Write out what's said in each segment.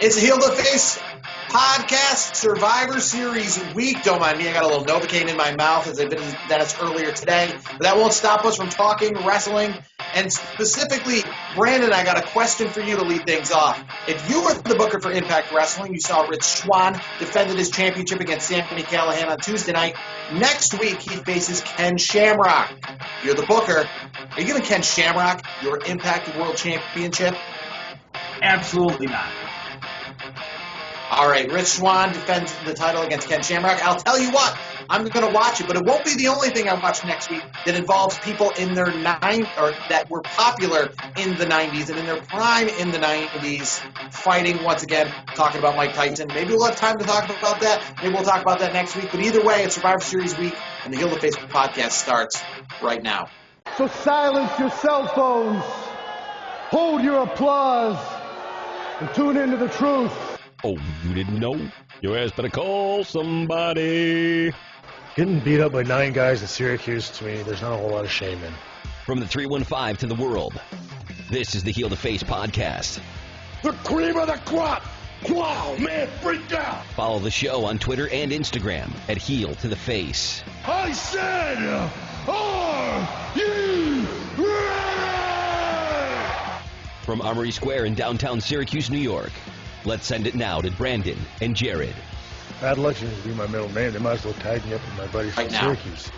It's Heel to Face podcast, Survivor Series week. Don't mind me, I got a little Novocaine in my mouth as I did Dennis earlier today. But that won't stop us from talking wrestling. And specifically, Brandon, I got a question for you to lead things off. If you were the booker for Impact Wrestling, you saw Rich Swann defended his championship against Sami Callihan on Tuesday night. Next week, he faces Ken Shamrock. You're the booker. Are you giving Ken Shamrock your Impact World Championship? Absolutely not. All right, Rich Swann defends the title against Ken Shamrock. I'll tell you what, I'm going to watch it, but it won't be the only thing I watch next week that involves people in their that were popular in the 90s and in their prime in the 90s, fighting once again, talking about Mike Tyson. Maybe we'll have time to talk about that. Maybe we'll talk about that next week. But either way, it's Survivor Series week, and the Heel to Face podcast starts right now. So silence your cell phones, hold your applause, and tune into the truth. Oh, you didn't know? Your ass better call somebody. Getting beat up by 9 guys in Syracuse, to me, there's not a whole lot of shame in. From the 315 to the world, this is the Heel to Face podcast. The cream of the crop! Wow, man, freaked out! Follow the show on Twitter and Instagram at Heel to the Face. I said, are you ready? From Armory Square in downtown Syracuse, New York, let's send it now to Brandon and Jared. Bad luck to be my middle name. They might as well tag me up with my buddies from Syracuse.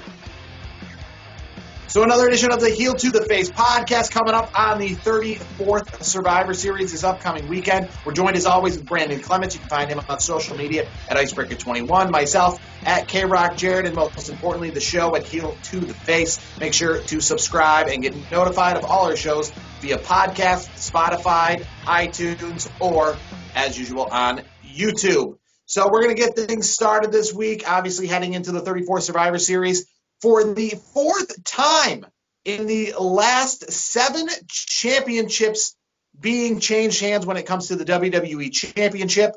So another edition of the Heel to the Face podcast coming up on the 34th Survivor Series this upcoming weekend. We're joined as always with Brandon Clements. You can find him on social media at Icebreaker21, myself at KRock Jared, and most importantly, the show at Heel to the Face. Make sure to subscribe and get notified of all our shows via podcast, Spotify, iTunes, or as usual on YouTube. So we're going to get things started this week, obviously heading into the 34th Survivor Series. For the 4th time in the last 7 championships being changed hands when it comes to the WWE Championship,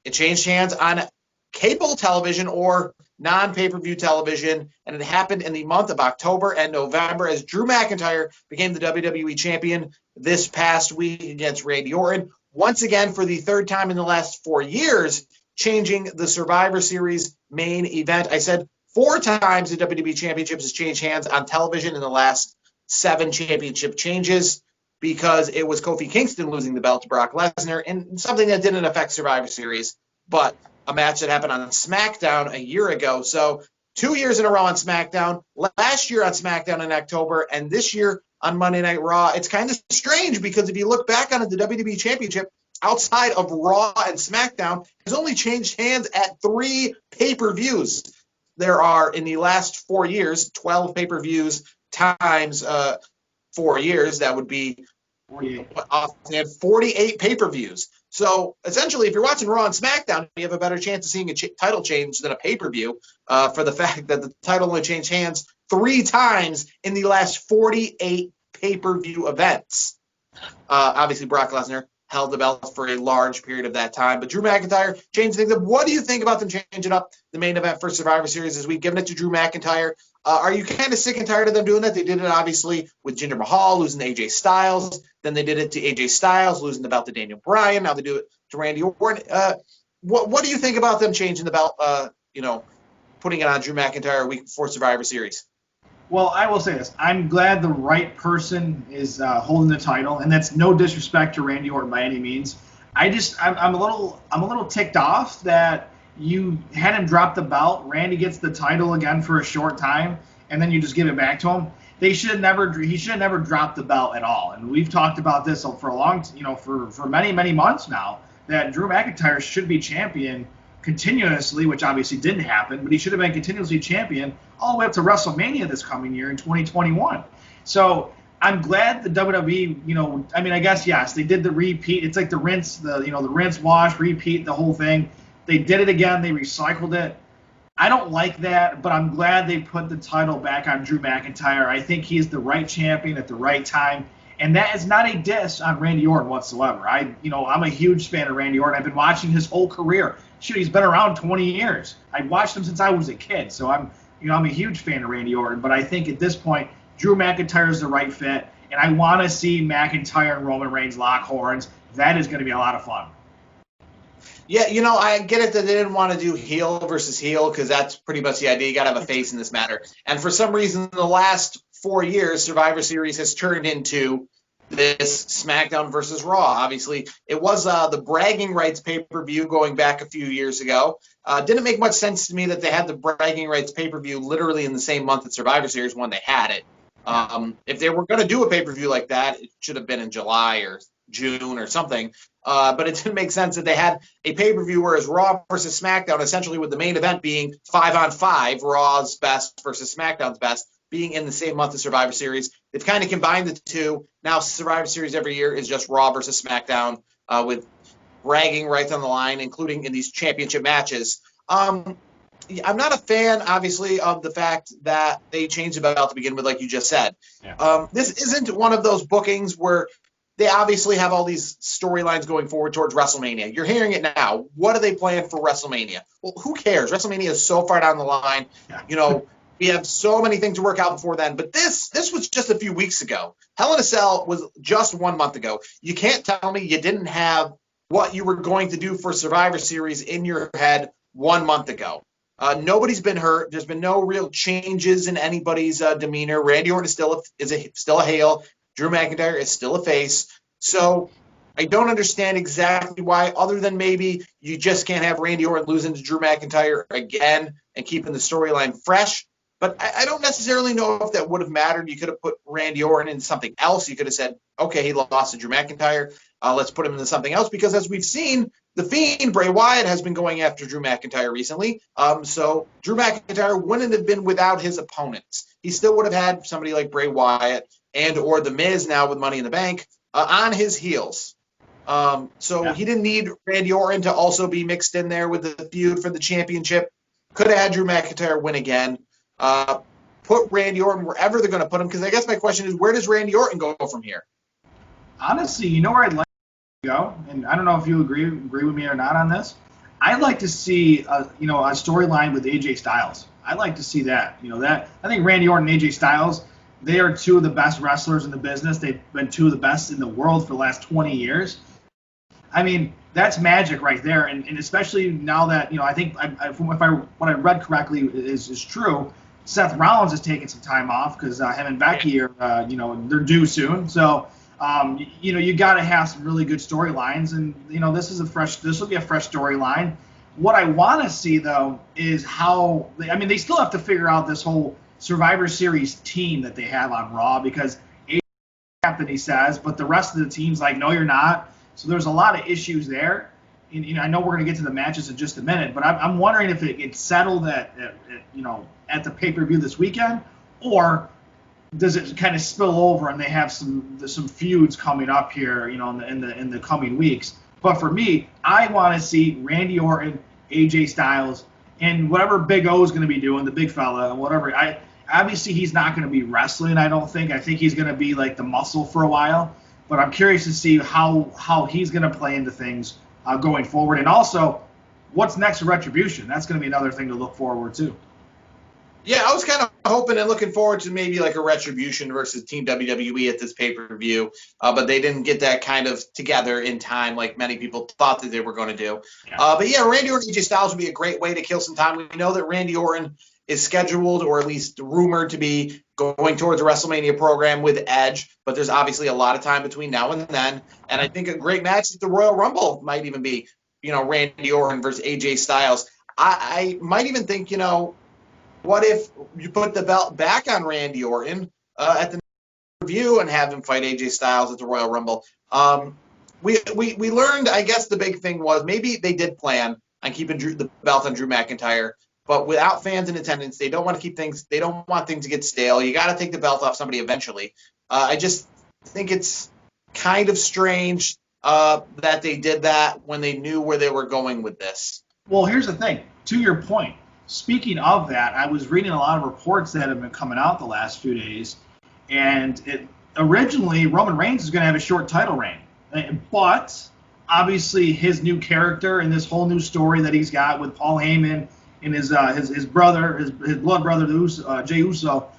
it changed hands on cable television or non-pay-per-view television, and it happened in the month of October and November as Drew McIntyre became the WWE Champion this past week against Randy Orton. Once again, for the 3rd time in the last 4 years, changing the Survivor Series main event. I said 4 times the WWE Championship has changed hands on television in the last 7 championship changes because it was Kofi Kingston losing the belt to Brock Lesnar and something that didn't affect Survivor Series, but a match that happened on SmackDown a year ago. So 2 years in a row on SmackDown, last year on SmackDown in October, and this year on Monday Night Raw. It's kind of strange because if you look back on it, the WWE Championship outside of Raw and SmackDown has only changed hands at 3 pay-per-views. There are, in the last 4 years, 12 pay-per-views times 4 years. That would be 48 pay-per-views. So, essentially, if you're watching Raw and SmackDown, you have a better chance of seeing a title change than a pay-per-view for the fact that the title only changed hands 3 times in the last 48 pay-per-view events. Obviously, Brock Lesnar held the belt for a large period of that time. But Drew McIntyre changed things up. What do you think about them changing up the main event for Survivor Series this week, giving it to Drew McIntyre? Are you kind of sick and tired of them doing that? They did it, obviously, with Jinder Mahal losing to AJ Styles. Then they did it to AJ Styles, losing the belt to Daniel Bryan. Now they do it to Randy Orton. What do you think about them changing the belt, putting it on Drew McIntyre a week before Survivor Series? Well, I will say this. I'm glad the right person is holding the title, and that's no disrespect to Randy Orton by any means. I'm a little ticked off that you had him drop the belt. Randy gets the title again for a short time, and then you just give it back to him. He should have never dropped the belt at all. And we've talked about this for a long, for many, many months now, that Drew McIntyre should be champion continuously, which obviously didn't happen, but he should have been continuously champion all the way up to WrestleMania this coming year in 2021. So I'm glad the WWE, I guess, yes, they did the repeat. It's like the rinse, rinse, wash, repeat, the whole thing. They did it again. They recycled it. I don't like that, but I'm glad they put the title back on Drew McIntyre. I think he's the right champion at the right time. And that is not a diss on Randy Orton whatsoever. I'm a huge fan of Randy Orton. I've been watching his whole career. Shoot, he's been around 20 years. I've watched him since I was a kid. So I'm a huge fan of Randy Orton. But I think at this point, Drew McIntyre is the right fit. And I want to see McIntyre and Roman Reigns lock horns. that is going to be a lot of fun. Yeah, I get it that they didn't want to do heel versus heel because that's pretty much the idea. You got to have a face in this matter. And for some reason, in the last 4 years, Survivor Series has turned into this SmackDown versus Raw. Obviously, it was the bragging rights pay-per-view going back a few years ago. Didn't make much sense to me that they had the bragging rights pay-per-view literally in the same month that Survivor Series when they had it. If they were going to do a pay-per-view like that, it should have been in July or June or something. But it didn't make sense that they had a pay-per-view whereas Raw versus SmackDown, essentially with the main event being 5-on-5, Raw's best versus SmackDown's best, being in the same month as Survivor Series. They've kind of combined the two. Now Survivor Series every year is just Raw versus SmackDown with bragging rights on the line, including in these championship matches. I'm not a fan, obviously, of the fact that they changed the belt to begin with, like you just said. Yeah. This isn't one of those bookings where they obviously have all these storylines going forward towards WrestleMania. You're hearing it now. What are they planning for WrestleMania? Well, who cares? WrestleMania is so far down the line. Yeah. We have so many things to work out before then. But this was just a few weeks ago. Hell in a Cell was just 1 month ago. You can't tell me you didn't have what you were going to do for Survivor Series in your head 1 month ago. Nobody's been hurt. There's been no real changes in anybody's demeanor. Randy Orton is still a heel. Drew McIntyre is still a face. So I don't understand exactly why, other than maybe you just can't have Randy Orton losing to Drew McIntyre again and keeping the storyline fresh. But I don't necessarily know if that would have mattered. You could have put Randy Orton into something else. You could have said, okay, he lost to Drew McIntyre. Let's put him into something else. Because as we've seen, the Fiend, Bray Wyatt, has been going after Drew McIntyre recently. So Drew McIntyre wouldn't have been without his opponents. He still would have had somebody like Bray Wyatt and or The Miz now with Money in the Bank on his heels. He didn't need Randy Orton to also be mixed in there with the feud for the championship. Could have had Drew McIntyre win again. Put Randy Orton wherever they're going to put him, because I guess my question is, where does Randy Orton go from here? Honestly, you know where I'd like to go, and I don't know if you agree with me or not on this. I'd like to see a storyline with AJ Styles. I'd like to see that. I think Randy Orton and AJ Styles, they are two of the best wrestlers in the business. They've been two of the best in the world for the last 20 years. I mean, that's magic right there, and especially now that I think what I read correctly is true. Seth Rollins is taking some time off because him and Becky are they're due soon. So you got to have some really good storylines, and this will be a fresh storyline. What I want to see though is how they still have to figure out this whole Survivor Series team that they have on Raw, because captain, he says, but the rest of the team's like, no, you're not. So there's a lot of issues there. And, I know we're going to get to the matches in just a minute, but I'm wondering if it gets settled at the pay-per-view this weekend, or does it kind of spill over and they have some feuds coming up here, in the coming weeks. But for me, I want to see Randy Orton, AJ Styles, and whatever Big O is going to be doing, the big fella, and whatever. Obviously he's not going to be wrestling. I don't think. I think he's going to be like the muscle for a while. But I'm curious to see how he's going to play into things going forward. And also, what's next for Retribution? That's going to be another thing to look forward to. Yeah, I was kind of hoping and looking forward to maybe like a Retribution versus Team WWE at this pay-per-view, but they didn't get that kind of together in time like many people thought that they were going to do. Yeah. Randy Orton and AJ Styles would be a great way to kill some time. We know that Randy Orton is scheduled, or at least rumored to be, going towards a WrestleMania program with Edge, but there's obviously a lot of time between now and then. And I think a great match at the Royal Rumble might even be, Randy Orton versus AJ Styles. I might even think, what if you put the belt back on Randy Orton at the review and have him fight AJ Styles at the Royal Rumble? We learned, I guess the big thing was maybe they did plan on keeping the belt on Drew McIntyre, but without fans in attendance, they don't want to keep things. They don't want things to get stale. You got to take the belt off somebody eventually. I just think it's kind of strange that they did that when they knew where they were going with this. Well, here's the thing. To your point, speaking of that, I was reading a lot of reports that have been coming out the last few days, and originally Roman Reigns is going to have a short title reign, but obviously his new character and this whole new story that he's got with Paul Heyman and his brother, his blood brother, Jey Uso,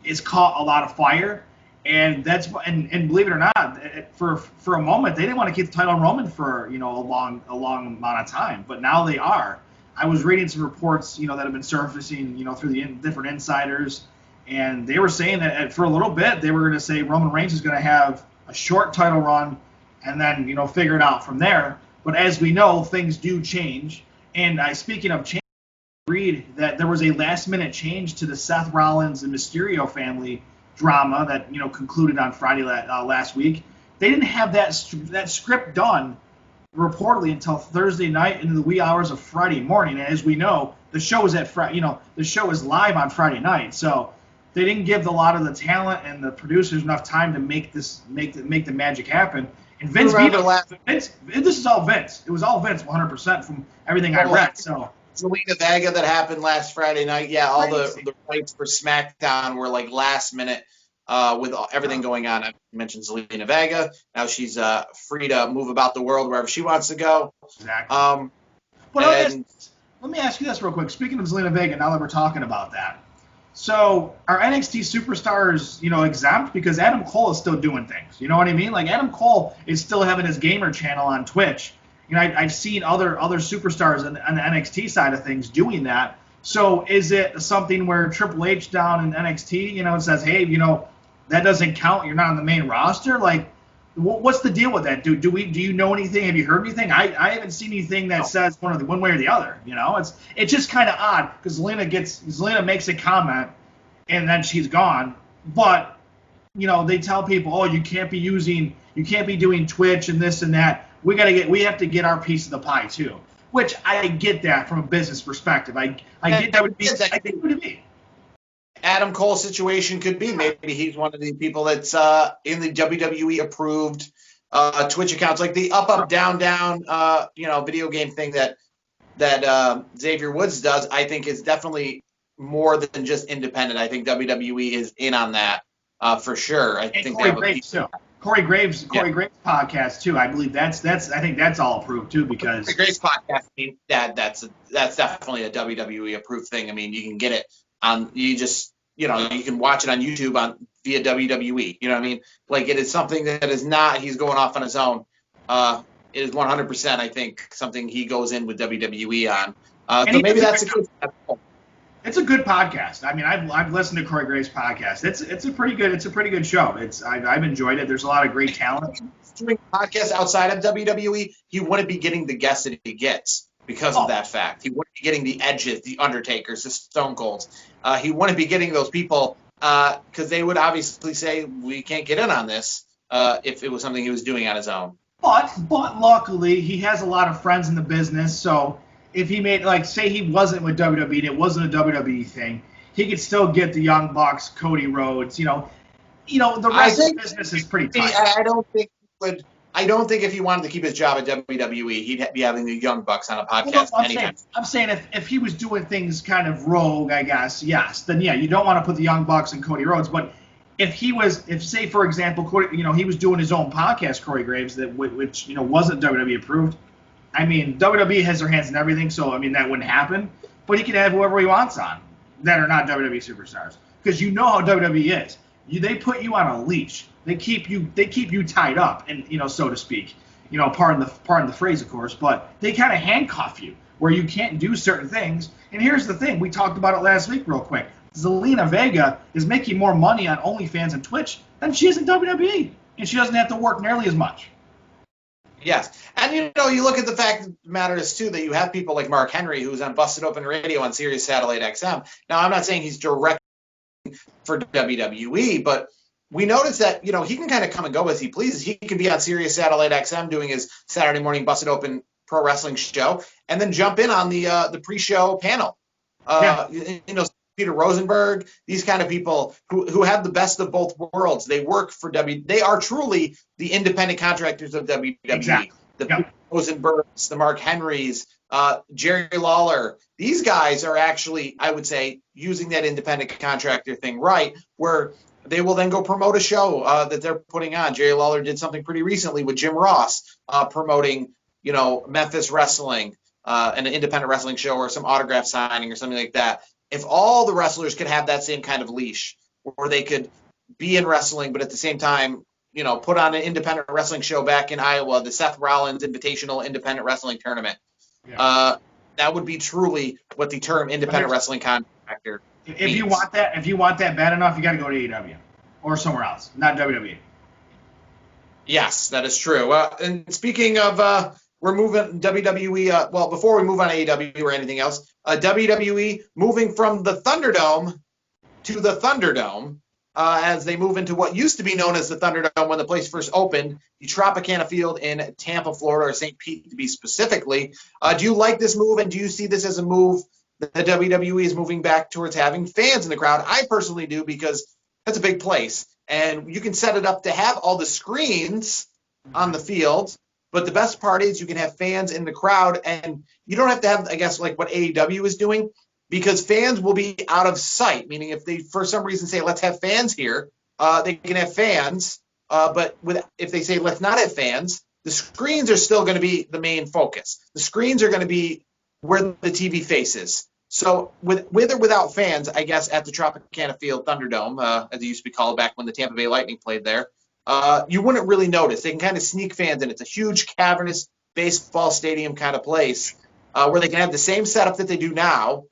is caught a lot of fire. And and believe it or not, for a moment they didn't want to keep the title on Roman for a long amount of time, but now they are. I was reading some reports that have been surfacing through the different insiders, and they were saying that for a little bit they were going to say Roman Reigns is going to have a short title run, and then figure it out from there. But as we know, things do change. And speaking of change, I read that there was a last minute change to the Seth Rollins and Mysterio family drama that concluded on Friday last week. They didn't have that script done reportedly until Thursday night into the wee hours of Friday morning. And as we know, the show is the show is live on Friday night, so they didn't give a lot of the talent and the producers enough time to make the magic happen. And Vince this is all Vince. It was all Vince 100% from everything I read. So. Zelina Vega that happened last Friday night. Yeah, all the rights for SmackDown were like last minute with everything going on. I mentioned Zelina Vega. Now she's free to move about the world wherever she wants to go. Exactly. Let me ask you this real quick. Speaking of Zelina Vega, now that we're talking about that, so are NXT superstars, exempt? Because Adam Cole is still doing things. You know what I mean? Like Adam Cole is still having his gamer channel on Twitch. I've seen other superstars on the NXT side of things doing that. So is it something where Triple H down in NXT, says, hey, that doesn't count. You're not on the main roster. Like, what's the deal with that? Do you know anything? Have you heard anything? I haven't seen anything that says one way or the other. It's just kind of odd because Zelina makes a comment and then she's gone. But they tell people, oh, you can't be doing Twitch and this and that. We have to get our piece of the pie too, which I get that from a business perspective. I get that would be. Adam Cole's situation could be maybe he's one of the people that's in the WWE approved Twitch accounts, like the up down video game thing that Xavier Woods does. I think is definitely more than just independent. I think WWE is in on that for sure. I think Corey Graves too. Corey Graves podcast too. I believe I think that's all approved too because Corey Graves podcast. I mean, that's definitely a WWE approved thing. I mean, you can get it on. You can watch it on YouTube via WWE. You know what I mean? Like it is something that is not. He's going off on his own. It is 100%. I think something he goes in with WWE on. So maybe that's a good. It's a good podcast. I mean, I've listened to Corey Graves' podcast. It's a pretty good show. I've enjoyed it. There's a lot of great talent. Doing podcasts outside of WWE, he wouldn't be getting the guests that he gets because of that fact. He wouldn't be getting the Edges, the Undertakers, the Stone Colds. He wouldn't be getting those people because they would obviously say we can't get in on this if it was something he was doing on his own. But luckily he has a lot of friends in the business, so. If he made, say he wasn't with WWE and it wasn't a WWE thing, he could still get the Young Bucks, Cody Rhodes. The rest of the business is pretty tight. I don't think if he wanted to keep his job at WWE, he'd be having the Young Bucks on a podcast anytime. I'm saying if he was doing things kind of rogue, I guess, yes, then yeah, you don't want to put the Young Bucks and Cody Rhodes. But if say for example, Cody, he was doing his own podcast, Corey Graves, which wasn't WWE approved. I mean, WWE has their hands in everything, so, that wouldn't happen. But he can have whoever he wants on that are not WWE superstars. Because you know how WWE is. They put you on a leash. They keep you tied up, and so to speak. Pardon the phrase, of course, but they kind of handcuff you where you can't do certain things. And here's the thing. We talked about it last week real quick. Zelina Vega is making more money on OnlyFans and Twitch than she is in WWE. And she doesn't have to work nearly as much. Yes. And, you look at the fact of the matter is, too, that you have people like Mark Henry, who's on Busted Open Radio on Sirius Satellite XM. Now, I'm not saying he's direct for WWE, but we noticed that, he can kind of come and go as he pleases. He can be on Sirius Satellite XM doing his Saturday morning Busted Open pro wrestling show and then jump in on the pre-show panel. Peter Rosenberg, these kind of people who have the best of both worlds. They work for They are truly the independent contractors of WWE. Exactly. The Peter Rosenbergs, the Mark Henrys, Jerry Lawler. These guys are actually, I would say, using that independent contractor thing right, where they will then go promote a show that they're putting on. Jerry Lawler did something pretty recently with Jim Ross promoting, Memphis Wrestling, an independent wrestling show or some autograph signing or something like that. If all the wrestlers could have that same kind of leash where they could be in wrestling, but at the same time, put on an independent wrestling show back in Iowa, the Seth Rollins Invitational Independent Wrestling Tournament. Yeah. That would be truly what the term independent wrestling contractor means. If you want that bad enough, you got to go to AEW or somewhere else, not WWE. Yes, that is true. And speaking of, we're moving WWE. Well, before we move on to AEW or anything else, WWE moving from the Thunderdome to the Thunderdome as they move into what used to be known as the Thunderdome when the place first opened, the Tropicana Field in Tampa, Florida, or St. Pete to be specifically. Do you like this move, and do you see this as a move that the WWE is moving back towards having fans in the crowd? I personally do, because that's a big place. And you can set it up to have all the screens on the field, but the best part is you can have fans in the crowd, and you don't have to have, I guess, like what AEW is doing, because fans will be out of sight, meaning if they, for some reason, say, let's have fans here, they can have fans, but if they say, let's not have fans, the screens are still going to be the main focus. The screens are going to be where the TV faces. So with or without fans, I guess, at the Tropicana Field Thunderdome, as it used to be called back when the Tampa Bay Lightning played there, you wouldn't really notice. They can kind of sneak fans in. It's a huge, cavernous baseball stadium kind of place where they can have the same setup that they do now,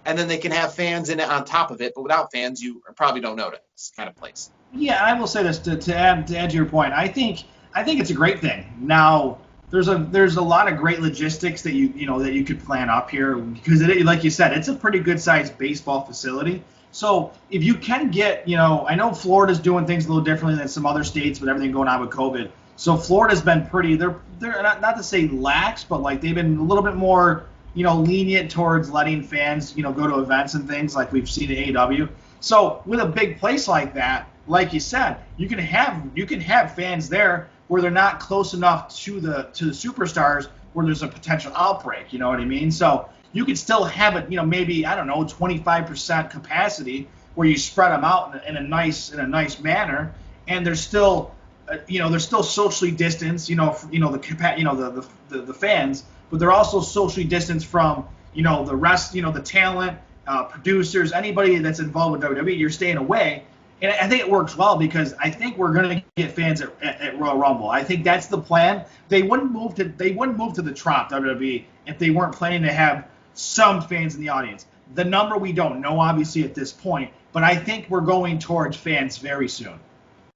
and then they can have fans in it on top of it. But without fans, you probably don't notice kind of place. Yeah, I will say this to add to your point. I think it's a great thing. Now, there's a lot of great logistics that you could plan up here, because like you said, it's a pretty good sized baseball facility. So if you can get, I know Florida's doing things a little differently than some other states with everything going on with COVID. So Florida's been pretty, they're not to say lax, but like they've been a little bit more, lenient towards letting fans, go to events and things like we've seen at AEW. So with a big place like that, like you said, you can have fans there where they're not close enough to the superstars where there's a potential outbreak. You know what I mean? So you could still have it, maybe, I don't know, 25% capacity where you spread them out in a nice manner, and they're still, they're still socially distanced, the fans, but they're also socially distanced from, the rest, the talent, producers, anybody that's involved with WWE. You're staying away. And I think it works well, because I think we're going to get fans at Royal Rumble. I think that's the plan. They wouldn't move to the Trop WWE if they weren't planning to have some fans in the audience. The number we don't know, obviously, at this point, but I think we're going towards fans very soon.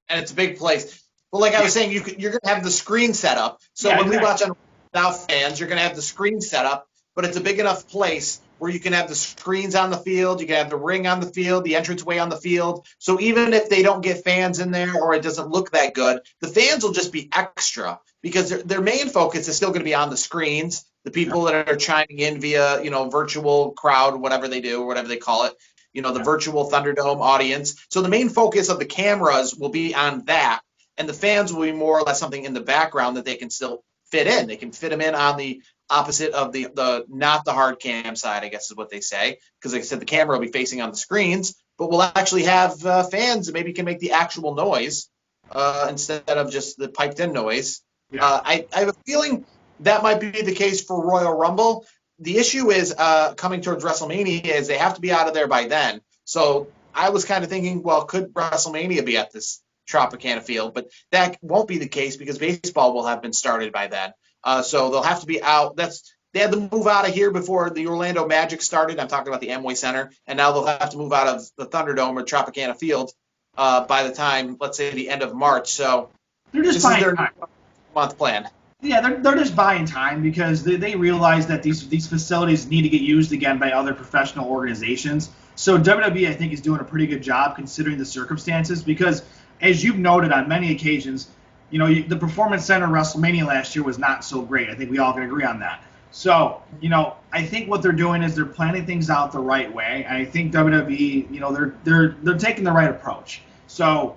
And it's a big place. Well, like I was saying, you're going to have the screen set up. So when we watch on without fans, you're going to have the screen set up, but it's a big enough place where you can have the screens on the field, you can have the ring on the field, the entranceway on the field. So even if they don't get fans in there or it doesn't look that good, the fans will just be extra, because their main focus is still going to be on the screens, the people that are chiming in via, virtual crowd, whatever they do, or whatever they call it, the virtual Thunderdome audience. So the main focus of the cameras will be on that, and the fans will be more or less something in the background that they can still fit in. They can fit them in on the opposite of the not the hard cam side, I guess is what they say, because like I said, the camera will be facing on the screens, but we'll actually have fans that maybe can make the actual noise instead of just the piped in noise. Yeah. I have a feeling that might be the case for Royal Rumble. The issue is coming towards WrestleMania is they have to be out of there by then. So I was kind of thinking, well, could WrestleMania be at this Tropicana Field? But that won't be the case, because baseball will have been started by then. So they'll have to be out. They had to move out of here before the Orlando Magic started. I'm talking about the Amway Center. And now they'll have to move out of the Thunderdome or Tropicana Field by the time, let's say, the end of March. So they're just buying their month plan. Yeah, they're just buying time, because they realize that these facilities need to get used again by other professional organizations. So WWE, I think, is doing a pretty good job considering the circumstances, because as you've noted on many occasions, the Performance Center WrestleMania last year was not so great. I think we all can agree on that. So, I think what they're doing is they're planning things out the right way. And I think WWE, they're taking the right approach. So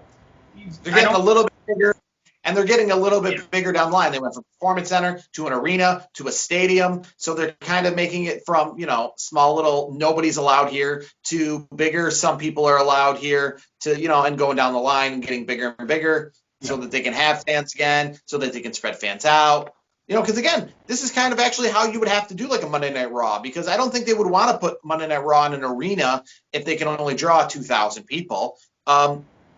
they're getting a little bit bigger, and they're getting a little bit bigger down the line. They went from Performance Center to an arena to a stadium. So they're kind of making it from, small little nobody's allowed here to bigger, some people are allowed here to, and going down the line and getting bigger and bigger. So that they can have fans again, so that they can spread fans out. Because again, this is kind of actually how you would have to do like a Monday Night Raw, because I don't think they would want to put Monday Night Raw in an arena if they can only draw 2,000 people.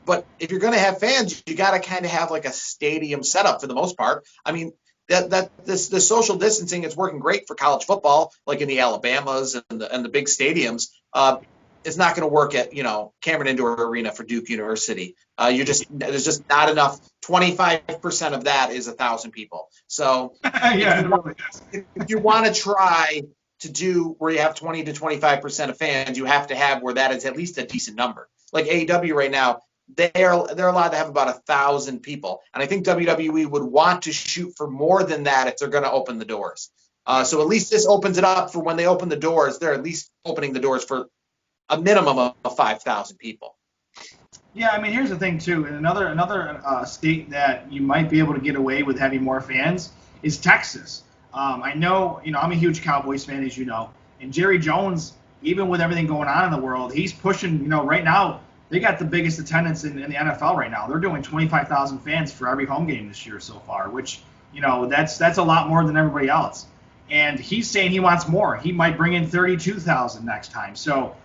But if you're going to have fans, you got to kind of have like a stadium setup for the most part. I mean, the social distancing is working great for college football, like in the Alabamas and the big stadiums. It's not going to work at Cameron Indoor Arena for Duke University. There's just not enough. 25% of that is 1,000 people. So if you want to try to do where you have 20 to 25% of fans, you have to have where that is at least a decent number. Like AEW right now, they're allowed to have about 1,000 people, and I think WWE would want to shoot for more than that if they're going to open the doors. So at least this opens it up for when they open the doors. They're at least opening the doors for a minimum of 5,000 people. Yeah, I mean, here's the thing too. In another state that you might be able to get away with having more fans is Texas. I know, I'm a huge Cowboys fan, as you know, and Jerry Jones, even with everything going on in the world, he's pushing. Right now they got the biggest attendance in the NFL right now. They're doing 25,000 fans for every home game this year so far, which that's a lot more than everybody else. And he's saying he wants more. He might bring in 32,000 next time. So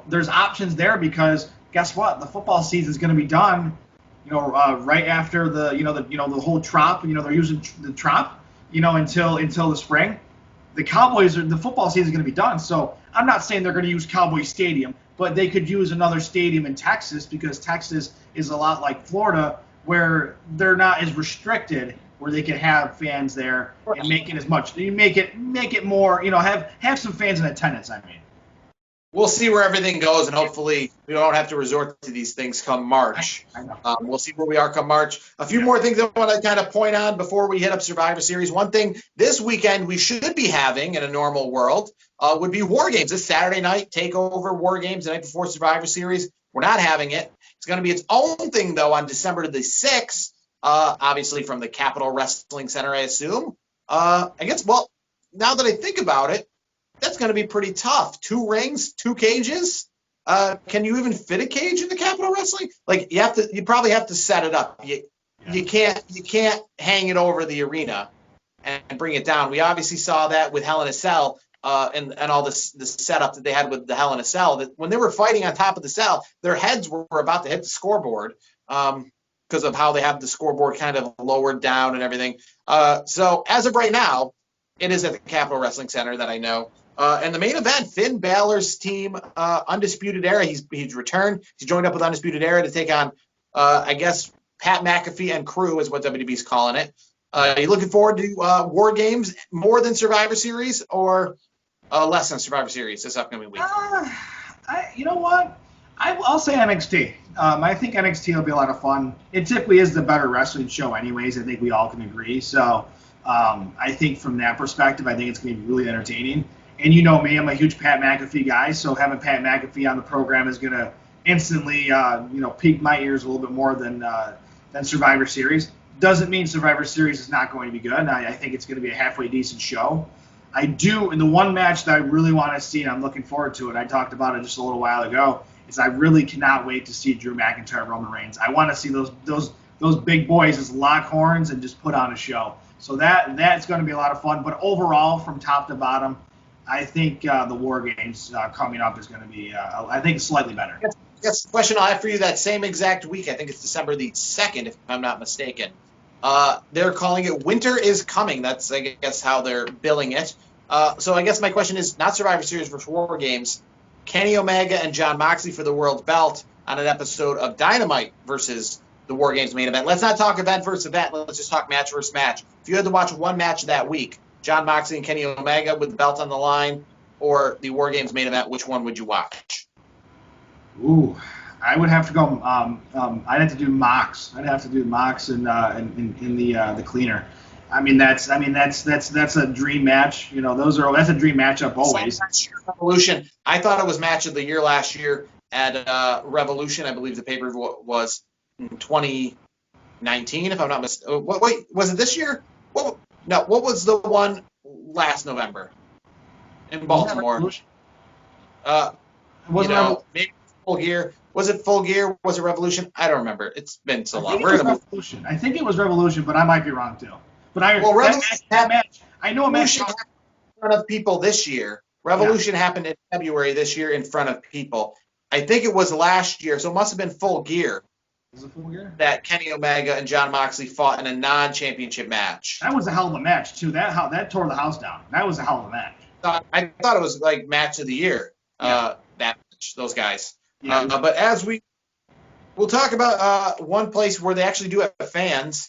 there's options there because guess what? The football season is going to be done, right after the whole trop. They're using the trop, until the spring. The football season is going to be done. So I'm not saying they're going to use Cowboy Stadium, but they could use another stadium in Texas because Texas is a lot like Florida where they're not as restricted, where they can have fans there and make it as much. You make it more, have some fans in attendance. I mean. We'll see where everything goes, and hopefully we don't have to resort to these things come March. I know. We'll see where we are come March. A few more things I want to kind of point on before we hit up Survivor Series. One thing this weekend we should be having in a normal world would be War Games. This Saturday night, TakeOver War Games, the night before Survivor Series. We're not having it. It's going to be its own thing, though, on December the 6th, obviously from the Capitol Wrestling Center, I assume. I guess, well, now that I think about it, that's going to be pretty tough. 2 rings, 2 cages. Can you even fit a cage in the Capitol Wrestling? Like you probably have to set it up. You can't hang it over the arena and bring it down. We obviously saw that with Hell in a Cell and all the setup that they had with the Hell in a Cell. That when they were fighting on top of the cell, their heads were about to hit the scoreboard because of how they have the scoreboard kind of lowered down and everything. So as of right now, it is at the Capitol Wrestling Center that I know. And the main event, Finn Balor's team, Undisputed Era. He's returned. He's joined up with Undisputed Era to take on, I guess, Pat McAfee and crew is what WWE's calling it. Are you looking forward to War Games more than Survivor Series or less than Survivor Series this upcoming week? You know what? I'll say NXT. I think NXT will be a lot of fun. It typically is the better wrestling show anyways. I think we all can agree. So I think from that perspective, I think it's going to be really entertaining. And you know me, I'm a huge Pat McAfee guy, so having Pat McAfee on the program is going to instantly, pique my ears a little bit more than Survivor Series. Doesn't mean Survivor Series is not going to be good. I think it's going to be a halfway decent show. And the one match that I really want to see, and I'm looking forward to it, I talked about it just a little while ago, is I really cannot wait to see Drew McIntyre and Roman Reigns. I want to see those big boys just lock horns and just put on a show. So that's going to be a lot of fun. But overall, from top to bottom, I think the War Games coming up is going to be, I think, slightly better. Yes, the question I'll have for you that same exact week. I think it's December the 2nd, if I'm not mistaken. They're calling it Winter is Coming. That's, I guess, how they're billing it. So I guess my question is not Survivor Series versus War Games. Kenny Omega and Jon Moxley for the world belt on an episode of Dynamite versus the War Games main event. Let's not talk event versus event. Let's just talk match versus match. If you had to watch one match that week, Jon Moxley and Kenny Omega with the belt on the line, or the War Games main event, which one would you watch? Ooh, I would have to go. I'd have to do Mox. I'd have to do Mox in the cleaner. That's a dream match. That's a dream matchup always. Revolution. I thought it was match of the year last year at Revolution. I believe the pay-per-view was in 2019, if I'm not mistaken. Wait, was it this year? No, what was the one last November in Baltimore? Maybe Full Gear. Was it Full Gear? Was it Revolution? I don't remember. It's been so long. I think it was Revolution, but I might be wrong too. But I know a match in front of people this year. Revolution happened in February this year in front of people. I think it was last year, so it must have been Full Gear Was it a full year? that Kenny Omega and Jon Moxley fought in a non-championship match. That was a hell of a match too. That tore the house down. That was a hell of a match. I thought it was like match of the year. Yeah. That match, those guys. Yeah. But as we'll talk about one place where they actually do have fans.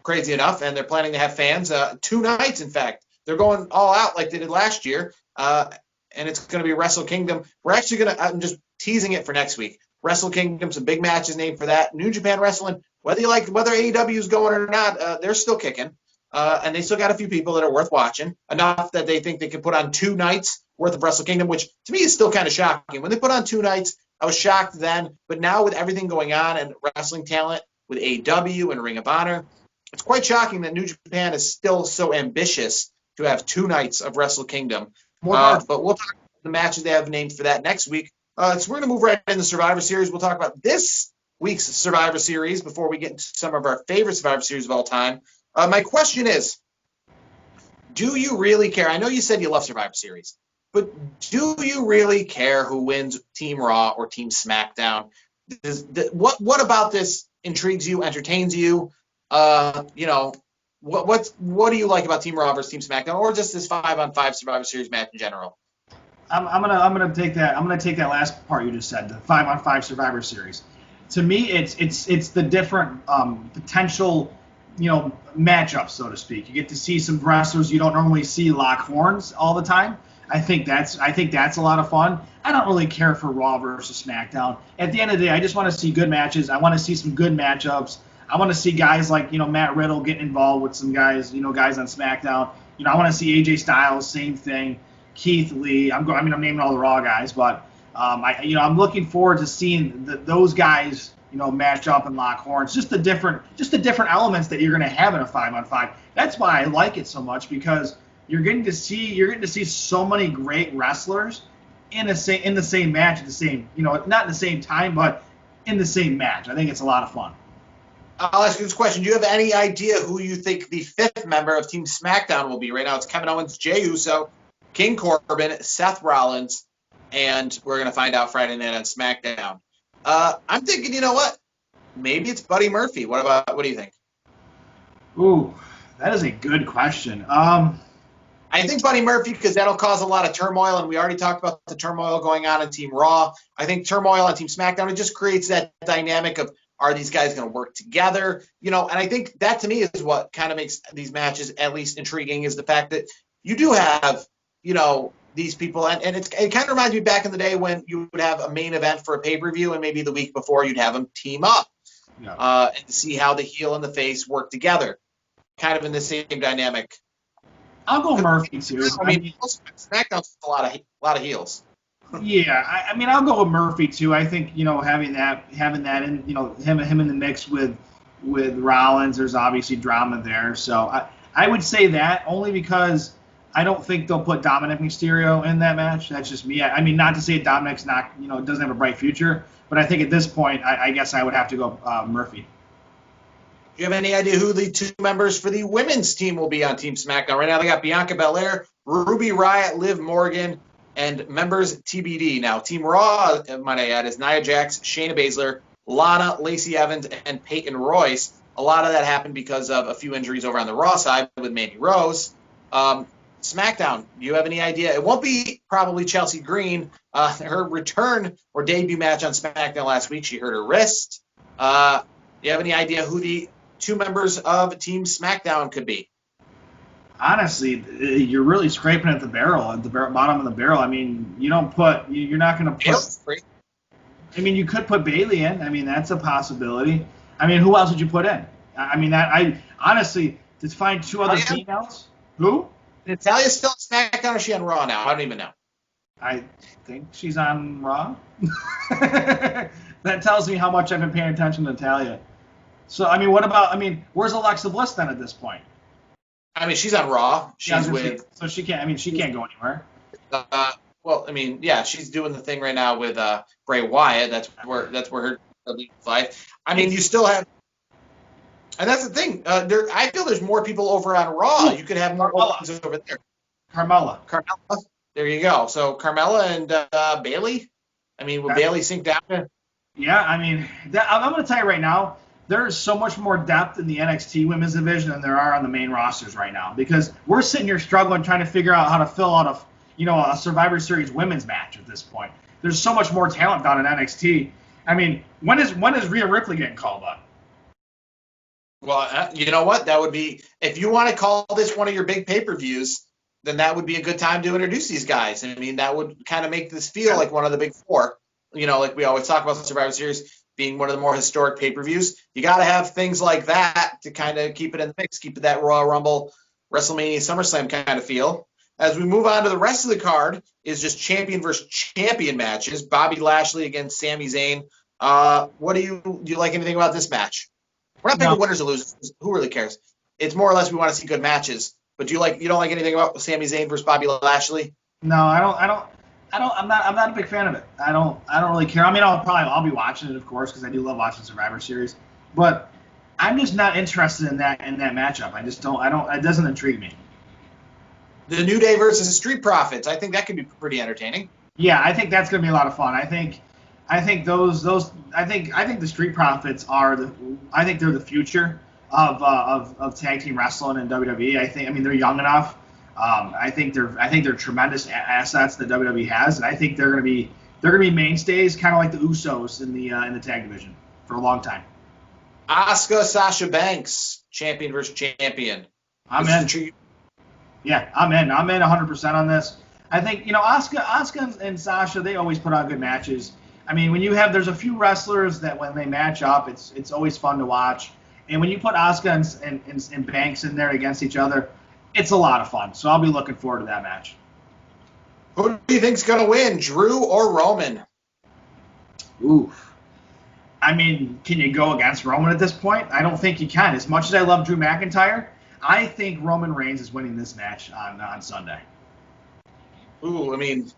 Crazy enough, and they're planning to have fans 2 nights. In fact, they're going all out like they did last year, and it's going to be Wrestle Kingdom. We're actually going to. I'm just teasing it for next week. Wrestle Kingdom, some big matches named for that. New Japan Wrestling, whether AEW is going or not, they're still kicking, and they still got a few people that are worth watching. Enough that they think they can put on 2 nights worth of Wrestle Kingdom, which to me is still kind of shocking. When they put on 2 nights, I was shocked then, but now with everything going on and wrestling talent with AEW and Ring of Honor, it's quite shocking that New Japan is still so ambitious to have 2 nights of Wrestle Kingdom. But we'll talk about the matches they have named for that next week. So we're going to move right into Survivor Series. We'll talk about this week's Survivor Series before we get into some of our favorite Survivor Series of all time. My question is, do you really care? I know you said you love Survivor Series, but do you really care who wins Team Raw or Team SmackDown? What about this intrigues you, entertains you? What do you like about Team Raw versus Team SmackDown, or just this 5-on-5 Survivor Series match in general? I'm gonna take that. I'm gonna take that last part you just said, the 5-on-5 Survivor Series. To me, it's the different potential, matchups, so to speak. You get to see some wrestlers you don't normally see lock horns all the time. I think that's a lot of fun. I don't really care for Raw versus SmackDown. At the end of the day, I just want to see good matches. I want to see some good matchups. I want to see guys like Matt Riddle getting involved with some guys, guys on SmackDown. I want to see AJ Styles, same thing. Keith Lee. I'm naming all the Raw guys, but I'm looking forward to seeing those guys, match up and lock horns. Just the different elements that you're going to have in a 5-on-5. That's why I like it so much, because you're getting to see so many great wrestlers in the same match at the same, not in the same time, but in the same match. I think it's a lot of fun. I'll ask you this question. Do you have any idea who you think the 5th member of Team SmackDown will be? Right now it's Kevin Owens, Jey Uso, King Corbin, Seth Rollins, and we're going to find out Friday night on SmackDown. I'm thinking, you know what? Maybe it's Buddy Murphy. What do you think? Ooh, that is a good question. I think Buddy Murphy, because that'll cause a lot of turmoil, and we already talked about the turmoil going on in Team Raw. I think turmoil on Team SmackDown, it just creates that dynamic of, are these guys going to work together? And I think that to me is what kind of makes these matches at least intriguing, is the fact that you do have, these people, and it kind of reminds me back in the day when you would have a main event for a pay-per-view, and maybe the week before you'd have them team up and see how the heel and the face work together, kind of in the same dynamic. I'll go Murphy too. I mean, SmackDown's a lot of heels. Yeah, I'll go with Murphy too. I think having that in him in the mix with Rollins, there's obviously drama there. So I would say that only because I don't think they'll put Dominic Mysterio in that match. That's just me. I mean, not to say Dominic's not doesn't have a bright future, but I think at this point I guess I would have to go Murphy. Do you have any idea who the 2 members for the women's team will be on Team SmackDown? Right now they got Bianca Belair, Ruby Riott, Liv Morgan, and members TBD. Now, Team Raw, might I add, is Nia Jax, Shayna Baszler, Lana, Lacey Evans, and Peyton Royce. A lot of that happened because of a few injuries over on the Raw side with Mandy Rose. SmackDown, do you have any idea? It won't be probably Chelsea Green. Her return or debut match on SmackDown last week, she hurt her wrist. Do you have any idea who the 2 members of Team SmackDown could be? Honestly, you're really scraping at the bottom of the barrel. I mean, you're not going to put. I mean, you could put Bayley in. I mean, that's a possibility. I mean, who else would you put in? I mean, I honestly, to find 2 other females. Who? Natalia's still on SmackDown, or is she on Raw now? I don't even know. I think she's on Raw. That tells me how much I've been paying attention to Natalya. So, I mean, where's Alexa Bliss then at this point? I mean, she's on Raw. She's so she can't. She can't go anywhere. Well, I mean, yeah, she's doing the thing right now with Bray Wyatt. That's where her life. I mean, you still have, and that's the thing. I feel there's more people over on Raw. You could have more options over there. Carmella. There you go. So Carmella and Bayley. I mean, would Bayley sink down to Yeah, I mean, I'm going to tell you right now, there is so much more depth in the NXT women's division than there are on the main rosters right now, because we're sitting here struggling trying to figure out how to fill out a Survivor Series women's match at this point. There's so much more talent down in NXT. I mean, when is Rhea Ripley getting called up? Well, you know what? That would be, if you want to call this one of your big pay-per-views, then that would be a good time to introduce these guys. I mean, that would kind of make this feel like one of the big four. Like we always talk about Survivor Series being one of the more historic pay-per-views. You got to have things like that to kind of keep it in the mix, keep it that Royal Rumble, WrestleMania, SummerSlam kind of feel. As we move on to the rest of the card, is just champion versus champion matches. Bobby Lashley against Sami Zayn. What do you like anything about this match? We're not picking No, winners or losers. Who really cares? It's more or less we want to see good matches. But you don't like anything about Sami Zayn versus Bobby Lashley? no, I'm not a big fan of it. I don't really care. I mean, I'll be watching it, of course, because I do love watching Survivor Series. But I'm just not interested in that matchup. It doesn't intrigue me. The New Day versus the Street Profits. I think that could be pretty entertaining. Yeah, I think that's going to be a lot of fun. I think the Street Profits I think they're the future of tag team wrestling in WWE. I mean, they're young enough. I think they're tremendous assets that WWE has, and I think they're going to be mainstays, kind of like the Usos in the tag division for a long time. Asuka, Sasha Banks, champion versus champion. I'm in. Yeah, I'm in. I'm in 100% on this. I think Asuka and Sasha, they always put on good matches. I mean, there's a few wrestlers that when they match up, it's always fun to watch. And when you put Asuka and Banks in there against each other, it's a lot of fun. So I'll be looking forward to that match. Who do you think's going to win, Drew or Roman? Ooh. I mean, can you go against Roman at this point? I don't think you can. As much as I love Drew McIntyre, I think Roman Reigns is winning this match on Sunday. Ooh, I mean,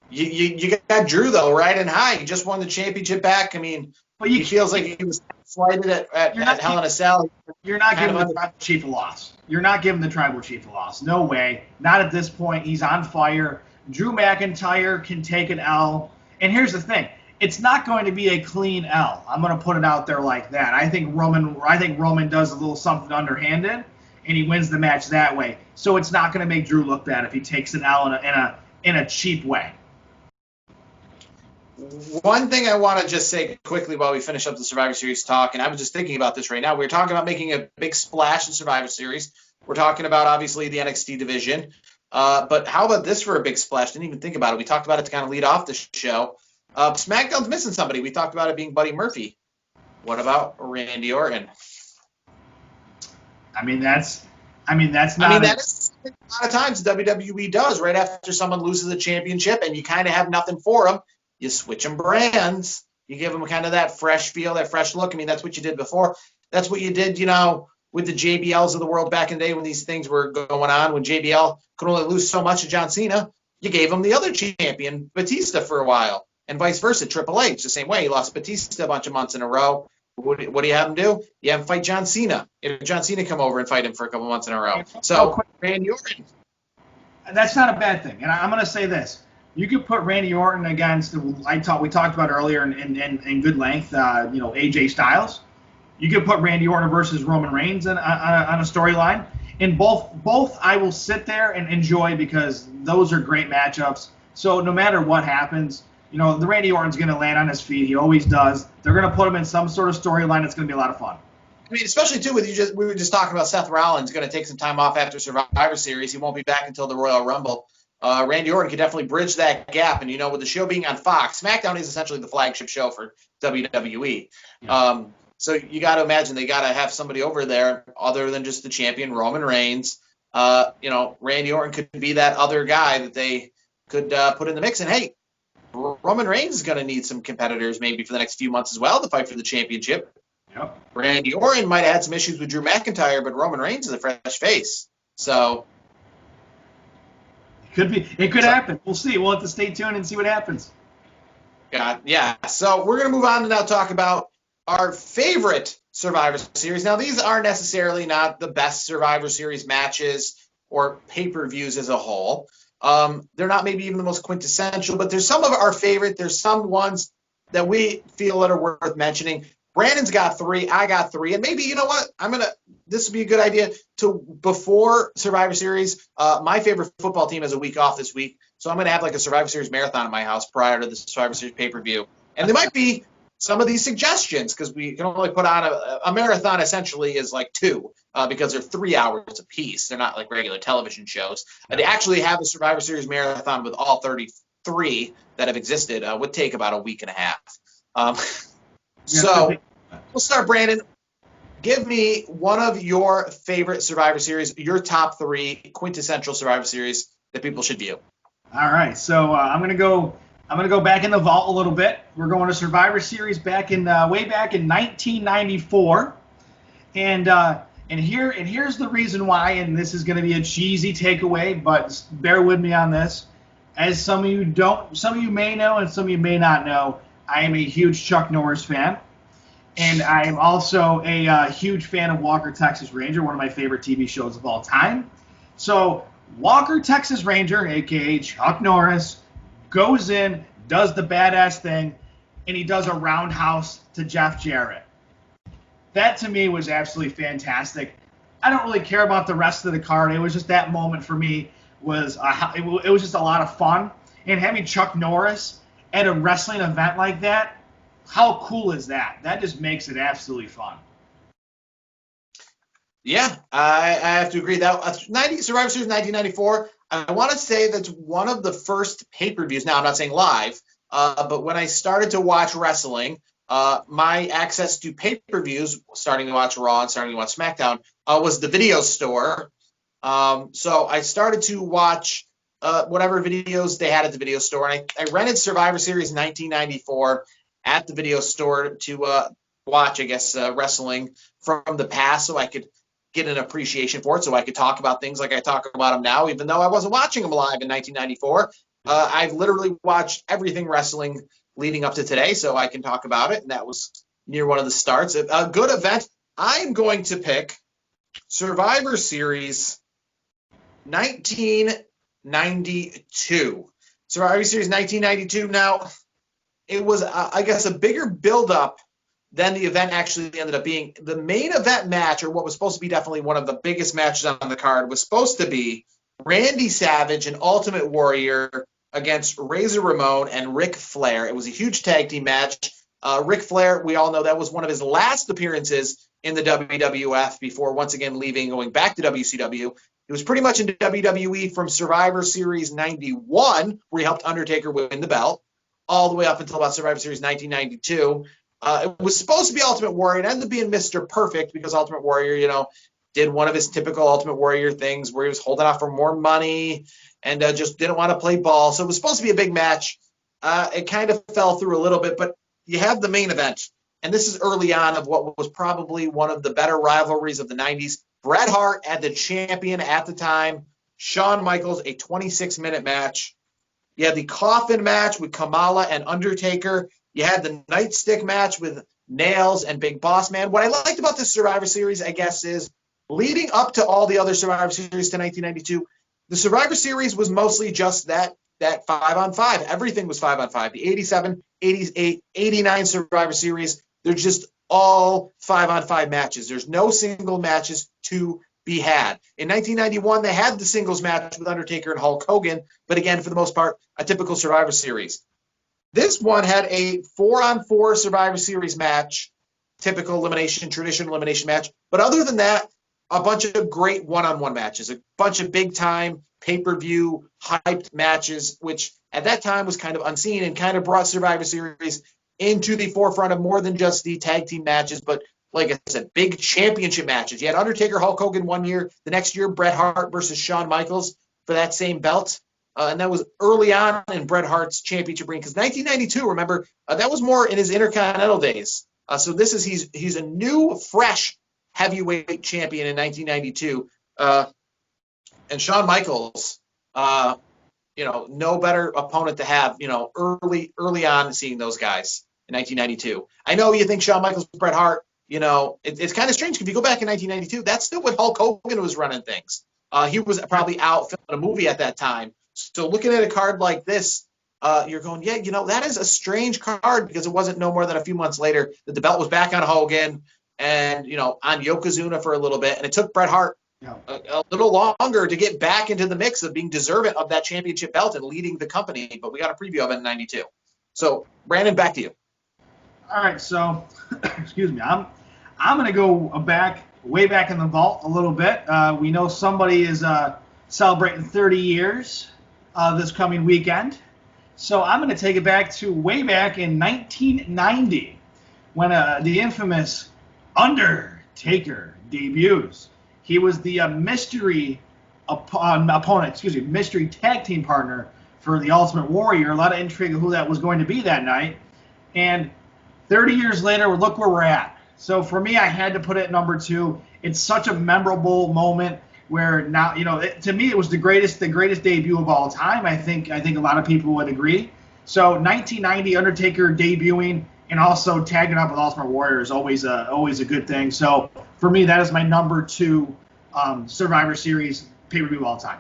you got Drew, though, right and high. He just won the championship back. I mean, but he feels like he was slighted at Hell in a Cell. You're not giving the tribal chief a loss. You're not giving the tribal chief a loss. No way. Not at this point. He's on fire. Drew McIntyre can take an L. And here's the thing. It's not going to be a clean L. I'm going to put it out there like that. I think Roman does a little something underhanded, and he wins the match that way. So it's not going to make Drew look bad if he takes an L in a cheap way. One thing I want to just say quickly while we finish up the Survivor Series talk, and I was just thinking about this right now. We're talking about making a big splash in Survivor Series. We're talking about, obviously, the NXT division. But how about this for a big splash? Didn't even think about it. We talked about it to kind of lead off the show. SmackDown's missing somebody. We talked about it being Buddy Murphy. What about Randy Orton? That is a lot of times WWE does right after someone loses a championship and you kind of have nothing for them. You switch them brands. You give them kind of that fresh feel, that fresh look. I mean, that's what you did before. That's what you did, with the JBLs of the world back in the day when these things were going on. When JBL could only lose so much to John Cena, you gave him the other champion, Batista, for a while. And vice versa, Triple H, the same way. He lost Batista a bunch of months in a row. What do you have him do? You have him fight John Cena. If John Cena come over and fight him for a couple months in a row. So, Randy Orton. That's not a bad thing. And I'm going to say this. You could put Randy Orton against, we talked about earlier in good length, AJ Styles. You could put Randy Orton versus Roman Reigns on a storyline. And both I will sit there and enjoy because those are great matchups. So no matter what happens, the Randy Orton's going to land on his feet. He always does. They're going to put him in some sort of storyline that's going to be a lot of fun. I mean, especially, too, we were just talking about Seth Rollins going to take some time off after Survivor Series. He won't be back until the Royal Rumble. Randy Orton could definitely bridge that gap. And, with the show being on Fox, SmackDown is essentially the flagship show for WWE. Yeah. So you got to imagine they got to have somebody over there other than just the champion, Roman Reigns. Randy Orton could be that other guy that they could put in the mix. And, hey, Roman Reigns is going to need some competitors maybe for the next few months as well to fight for the championship. Yep. Randy Orton might have had some issues with Drew McIntyre, but Roman Reigns is a fresh face. So it could happen. We'll see. We'll have to stay tuned and see what happens. Yeah. So we're going to move on to now talk about our favorite Survivor Series. Now, these are necessarily not the best Survivor Series matches or pay-per-views as a whole. They're not maybe even the most quintessential, but there's some of our favorite. There's some ones that we feel that are worth mentioning. Brandon's got 3, I got 3, and maybe, you know what, this would be a good idea to, before Survivor Series, my favorite football team has a week off this week, so I'm going to have like a Survivor Series marathon at my house prior to the Survivor Series pay-per-view, and there might be some of these suggestions, because we can only put on a marathon essentially is like 2, because they're 3 hours a piece. They're not like regular television shows. To actually have a Survivor Series marathon with all 33 that have existed would take about a week and a half. So we'll start, Brandon. Give me one of your favorite Survivor Series, your top 3 quintessential Survivor Series that people should view. All right, so I'm gonna go back in the vault a little bit. We're going to Survivor Series way back in 1994, and here's the reason why. And this is gonna be a cheesy takeaway, but bear with me on this. As some of you may know, and some of you may not know, I am a huge Chuck Norris fan. And I am also a huge fan of Walker, Texas Ranger, one of my favorite TV shows of all time. So Walker, Texas Ranger, a.k.a. Chuck Norris, goes in, does the badass thing, and he does a roundhouse to Jeff Jarrett. That, to me, was absolutely fantastic. I don't really care about the rest of the card. It was just that moment for me it was just a lot of fun. And having Chuck Norris at a wrestling event like that, how cool is that? That just makes it absolutely fun. Yeah, I have to agree. That Survivor Series 1994, I want to say that's one of the first pay-per-views. Now, I'm not saying live, but when I started to watch wrestling, my access to pay-per-views, starting to watch Raw and starting to watch SmackDown, was the video store. So I started to watch whatever videos they had at the video store, and I rented Survivor Series 1994 at the video store to watch, I guess, wrestling from the past, so I could get an appreciation for it, so I could talk about things like I talk about them now, even though I wasn't watching them live in 1994. I've literally watched everything wrestling leading up to today, so I can talk about it, and that was near one of the starts. A good event. I'm going to pick Survivor Series 1992. Survivor Series 1992. Now, it was, I guess, a bigger build-up than the event actually ended up being. The main event match, or what was supposed to be definitely one of the biggest matches on the card, was supposed to be Randy Savage and Ultimate Warrior against Razor Ramon and Ric Flair. It was a huge tag team match. Ric Flair, we all know that was one of his last appearances in the WWF before once again leaving, going back to WCW. He was pretty much in WWE from Survivor Series 91, where he helped Undertaker win the belt, all the way up until about Survivor Series 1992. It was supposed to be Ultimate Warrior. It ended up being Mr. Perfect because Ultimate Warrior, did one of his typical Ultimate Warrior things where he was holding out for more money and just didn't want to play ball. So it was supposed to be a big match. It kind of fell through a little bit, but you have the main event. And this is early on of what was probably one of the better rivalries of the 90s. Bret Hart had the champion at the time, Shawn Michaels, a 26-minute match. You had the coffin match with Kamala and Undertaker. You had the nightstick match with Nails and Big Boss Man. What I liked about this Survivor Series, I guess, is leading up to all the other Survivor Series to 1992, the Survivor Series was mostly just that 5-on-5. Everything was 5-on-5. The 87, 88, 89 Survivor Series, they're just all 5-on-5 matches. There's no single matches to be had. In 1991, they had the singles match with Undertaker and Hulk Hogan, but again, for the most part, a typical Survivor Series. This one had a 4-on-4 Survivor Series match, typical elimination, traditional elimination match. But other than that, a bunch of great one-on-one matches, a bunch of big-time pay-per-view hyped matches, which at that time was kind of unseen and kind of brought Survivor Series into the forefront of more than just the tag team matches, but like I said, big championship matches. You had Undertaker, Hulk Hogan one year. The next year, Bret Hart versus Shawn Michaels for that same belt. And that was early on in Bret Hart's championship reign. Because 1992, remember, that was more in his Intercontinental days. So this is he's a new, fresh heavyweight champion in 1992. And Shawn Michaels, no better opponent to have, early on seeing those guys in 1992. I know you think Shawn Michaels, Bret Hart, it's kind of strange. If you go back in 1992, that's still when Hulk Hogan was running things. He was probably out filming a movie at that time. So looking at a card like this, you're going, yeah, that is a strange card because it wasn't no more than a few months later that the belt was back on Hogan and, on Yokozuna for a little bit. And it took Bret Hart a little longer to get back into the mix of being deserving of that championship belt and leading the company. But we got a preview of it in 92. So, Brandon, back to you. All right, so, excuse me, I'm going to go way back in the vault a little bit. We know somebody is celebrating 30 years this coming weekend. So I'm going to take it back to way back in 1990 when the infamous Undertaker debuts. He was the mystery mystery tag team partner for the Ultimate Warrior. A lot of intrigue of who that was going to be that night. And 30 years later, look where we're at. So for me, I had to put it at number 2. It's such a memorable moment where now, to me, it was the greatest debut of all time. I think a lot of people would agree. So 1990, Undertaker debuting and also tagging up with Ultimate Warrior is always a good thing. So for me, that is my number 2 Survivor Series pay-per-view of all time.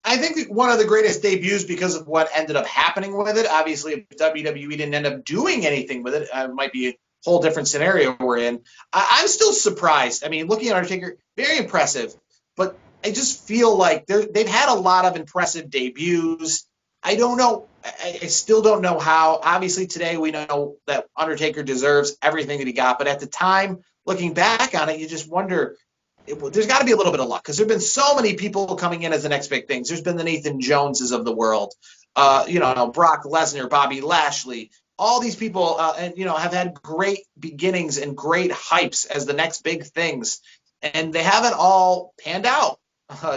I think one of the greatest debuts because of what ended up happening with it. Obviously, if WWE didn't end up doing anything with it, it might be a whole different scenario we're in. I'm still surprised. I mean, looking at Undertaker, very impressive. But I just feel like they've had a lot of impressive debuts. I don't know. I still don't know how. Obviously, today we know that Undertaker deserves everything that he got. But at the time, looking back on it, you just wonder, there's got to be a little bit of luck because there have been so many people coming in as the next big things. There's been the Nathan Joneses of the world, Brock Lesnar, Bobby Lashley. All these people, have had great beginnings and great hypes as the next big things. And they haven't all panned out,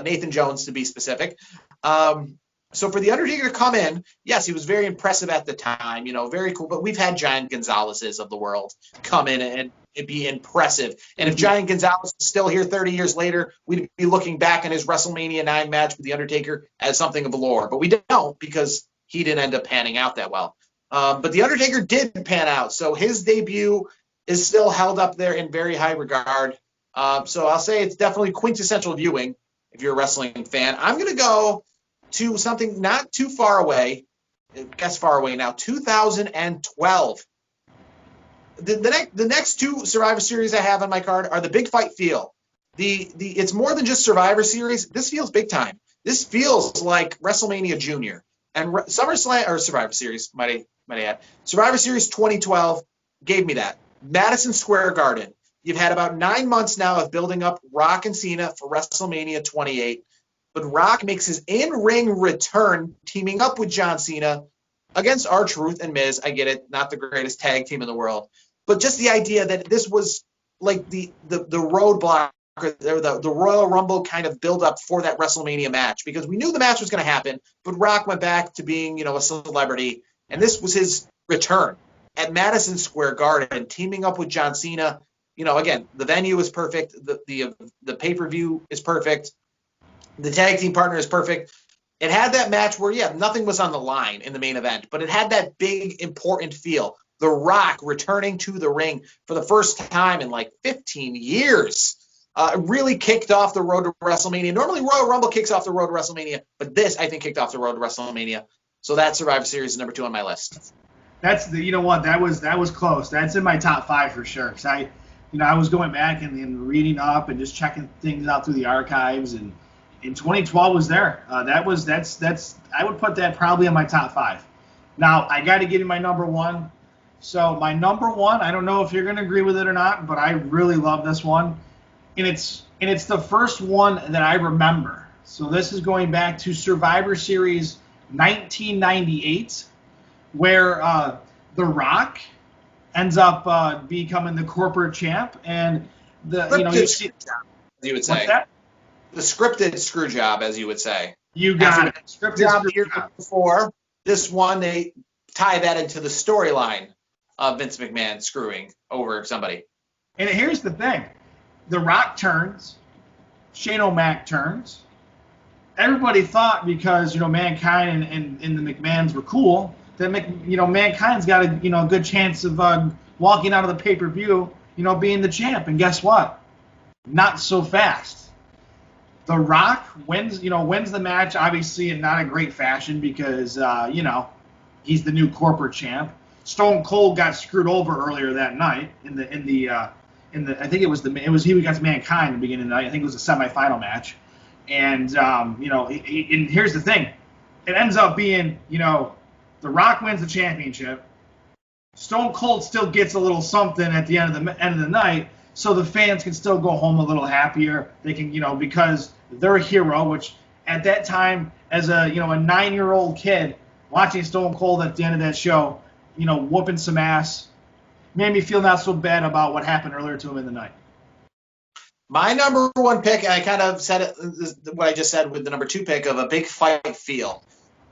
Nathan Jones to be specific. So for The Undertaker to come in, yes, he was very impressive at the time, very cool. But we've had Giant Gonzalez's of the world come in and be impressive. And if Giant Gonzalez is still here 30 years later, we'd be looking back on his WrestleMania 9 match with The Undertaker as something of lore. But we don't because he didn't end up panning out that well. But The Undertaker did pan out. So his debut is still held up there in very high regard. So I'll say it's definitely quintessential viewing if you're a wrestling fan. I'm going to go to something not too far away. Guess far away now. 2012. The next 2 Survivor Series I have on my card are the Big Fight feel. It's more than just Survivor Series. This feels big time. This feels like WrestleMania Junior and SummerSlam or Survivor Series. Might I add? Survivor Series 2012 gave me that. Madison Square Garden. You've had about 9 months now of building up Rock and Cena for WrestleMania 28. But Rock makes his in-ring return, teaming up with John Cena against R-Truth and Miz. I get it, not the greatest tag team in the world. But just the idea that this was like the roadblock, or the Royal Rumble kind of build-up for that WrestleMania match. Because we knew the match was going to happen, but Rock went back to being, a celebrity. And this was his return at Madison Square Garden, teaming up with John Cena. Again, the venue is perfect. The pay-per-view is perfect. The tag team partner is perfect. It had that match where, nothing was on the line in the main event, but it had that big, important feel. The Rock returning to the ring for the first time in like 15 years. Really kicked off the road to WrestleMania. Normally, Royal Rumble kicks off the road to WrestleMania, but this, I think, kicked off the road to WrestleMania. So that Survivor Series is number 2 on my list. That's that was close. That's in my top 5 for sure. Because I was going back and reading up and just checking things out through the archives and. In 2012 was there. That's I would put that probably in my top 5. Now I got to give you my number 1. So my number 1, I don't know if you're going to agree with it or not, but I really love this one, and it's the first one that I remember. So this is going back to Survivor Series 1998, where The Rock ends up becoming the corporate champ, and you see, you would say. What's that? The scripted screw job, as you would say. You got it. Scripted job the year before. This one, they tie that into the storyline of Vince McMahon screwing over somebody. And here's the thing. The Rock turns. Shane O'Mac turns. Everybody thought because, Mankind and the McMahons were cool, that, Mankind's got a good chance of walking out of the pay-per-view, being the champ. And guess what? Not so fast. The Rock wins the match, obviously in not a great fashion because, he's the new corporate champ. Stone Cold got screwed over earlier that night in the I think it was he against Mankind in the beginning of the night. I think it was a semifinal match. And and here's the thing, it ends up being, The Rock wins the championship. Stone Cold still gets a little something at the end of the night, so the fans can still go home a little happier. They can, because their hero, which at that time, as a 9-year-old kid watching Stone Cold at the end of that show, whooping some ass, made me feel not so bad about what happened earlier to him in the night. My number one pick, and I kind of said it, what I just said with the number 2 pick of a big fight feel.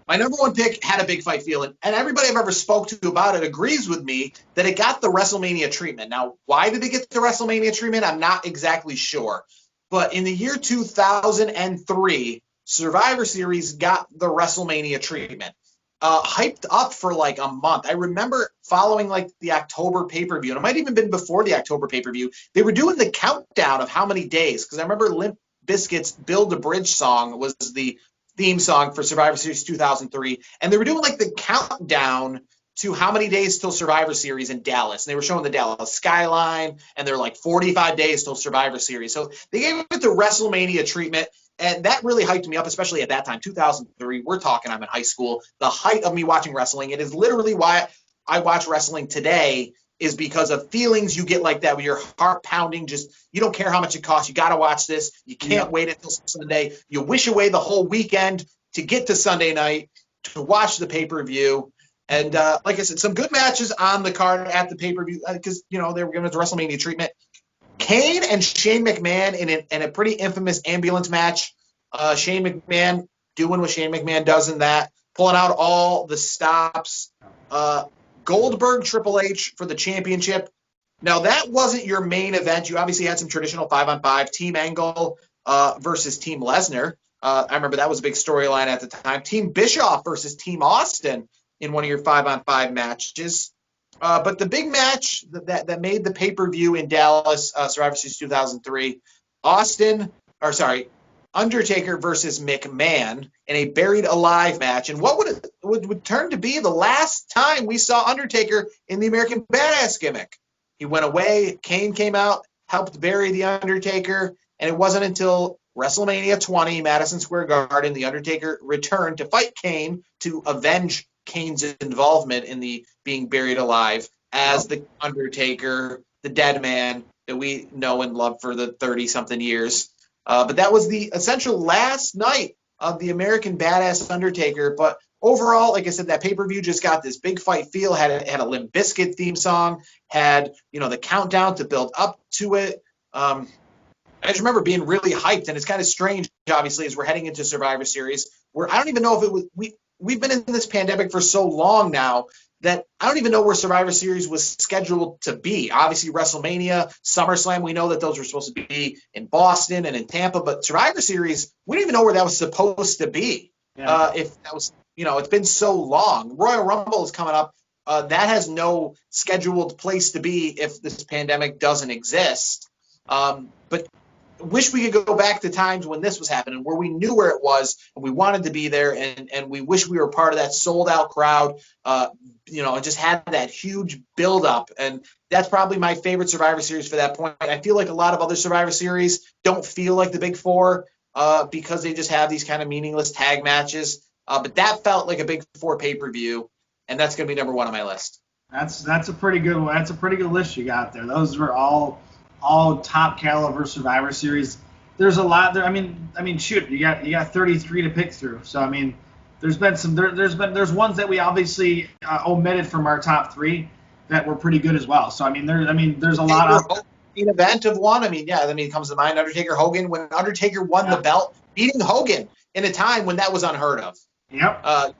My number 1 pick had a big fight feel, and everybody I've ever spoke to about it agrees with me that it got the WrestleMania treatment. Now, why did it get the WrestleMania treatment? I'm not exactly sure. But in the year 2003, Survivor Series got the WrestleMania treatment. Hyped up for like a month. I remember following like the October pay-per-view, and it might even been before the October pay-per-view. They were doing the countdown of how many days, because I remember Limp Bizkit's Build a Bridge song was the theme song for Survivor Series 2003, and they were doing like the countdown to how many days till Survivor Series in Dallas. And they were showing the Dallas skyline, and they're like 45 days till Survivor Series. So they gave it the WrestleMania treatment. And that really hyped me up, especially at that time, 2003. We're talking, I'm in high school. The height of me watching wrestling. It is literally why I watch wrestling today, is because of feelings you get like that, with your heart pounding. Just, you don't care how much it costs. You got to watch this. You can't wait until Sunday. You wish away the whole weekend to get to Sunday night to watch the pay-per-view. And like I said, some good matches on the card at the pay-per-view, because, they were giving it the WrestleMania treatment. Kane and Shane McMahon in a pretty infamous ambulance match. Shane McMahon doing what Shane McMahon does in that, pulling out all the stops. Goldberg, Triple H for the championship. Now, that wasn't your main event. You obviously had some traditional 5-on-5, Team Angle versus Team Lesnar. I remember that was a big storyline at the time. Team Bischoff versus Team Austin in one of your 5-on-5 matches. But the big match that made the pay-per-view in Dallas, Survivor Series 2003, Undertaker versus McMahon in a buried alive match, and what would turn to be the last time we saw Undertaker in the American Badass gimmick. He went away, Kane came out, helped bury the Undertaker, and it wasn't until WrestleMania 20, Madison Square Garden, the Undertaker returned to fight Kane to avenge Kane's involvement in the being buried alive as the Undertaker, the dead man that we know and love for the 30-something years. But that was the essential last night of the American Badass Undertaker. But overall, like I said, that pay-per-view just got this big fight feel, had a Limp Bizkit theme song, had, the countdown to build up to it. I just remember being really hyped, and it's kind of strange, obviously, as we're heading into Survivor Series, where I don't even know if it was we've been in this pandemic for so long now that I don't even know where Survivor Series was scheduled to be. Obviously, WrestleMania, SummerSlam, we know that those were supposed to be in Boston and in Tampa, but Survivor Series, we don't even know where that was supposed to be. Yeah. If that was, it's been so long. Royal Rumble is coming up. That has no scheduled place to be if this pandemic doesn't exist. But wish we could go back to times when this was happening, where we knew where it was and we wanted to be there, and we wish we were part of that sold out crowd, and just had that huge build up. And that's probably my favorite Survivor Series for that point. I feel like a lot of other Survivor Series don't feel like the Big Four because they just have these kind of meaningless tag matches. But that felt like a Big Four pay-per-view, and that's going to be number 1 on my list. That's a pretty good one. That's a pretty good list you got there. Those were all top caliber Survivor Series. There's a lot there. I mean, shoot, you got 33 to pick through. So I mean, there's ones that we obviously omitted from our top 3 that were pretty good as well. So I mean, there's a lot of main event of one. It comes to mind Undertaker Hogan, when Undertaker won the belt, beating Hogan in a time when that was unheard of. Yep.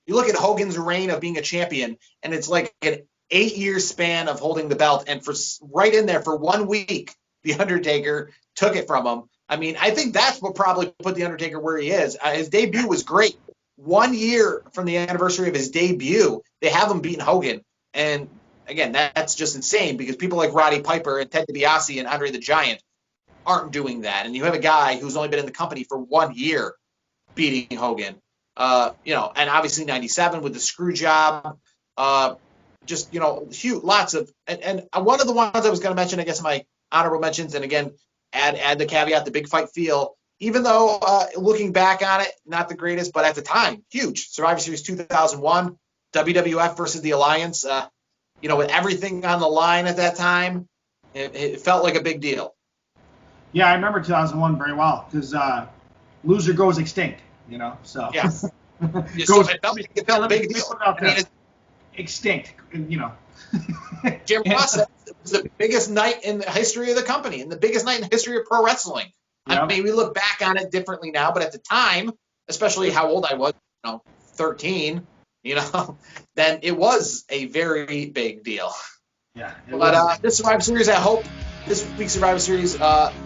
You look at Hogan's reign of being a champion, and it's like an 8-year span of holding the belt, and for right in there for 1 week, the Undertaker took it from him. I think that's what probably put the Undertaker where he is. His debut was great. 1 year from the anniversary of his debut, they have him beating Hogan. And again, that's just insane, because people like Roddy Piper and Ted DiBiase and Andre the Giant aren't doing that. And you have a guy who's only been in the company for 1 year beating Hogan. And obviously 97 with the screw job. Huge, lots of, and one of the ones I was going to mention, I guess, in my honorable mentions, and again, add the caveat, the big fight feel, even though looking back on it, not the greatest, but at the time, huge. Survivor Series 2001, WWF versus the Alliance, with everything on the line at that time, it felt like a big deal. Yeah, I remember 2001 very well because loser goes extinct, so. Yeah. It felt a big deal. Extinct, Jim Ross said it was the biggest night in the history of the company and the biggest night in the history of pro wrestling. Yep. I mean, we look back on it differently now, but at the time, especially how old I was, 13, then it was a very big deal. Yeah. But this Survivor Series, I hope this week's Survivor Series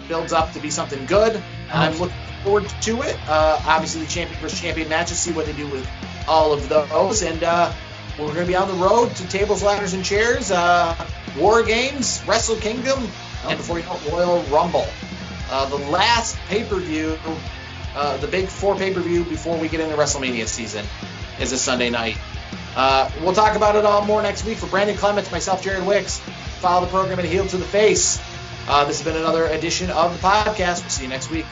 builds up to be something good. I'm looking forward to it. Obviously, the champion versus champion matches, see what they do with all of those. And we're going to be on the road to tables, ladders, and chairs, War Games, Wrestle Kingdom, and before you know it, Royal Rumble. The last pay-per-view, the big 4 pay-per-view before we get into WrestleMania season, is a Sunday night. We'll talk about it all more next week. For Brandon Clements, myself, Jared Wicks, follow the program at Heel to the Face. This has been another edition of the podcast. We'll see you next week.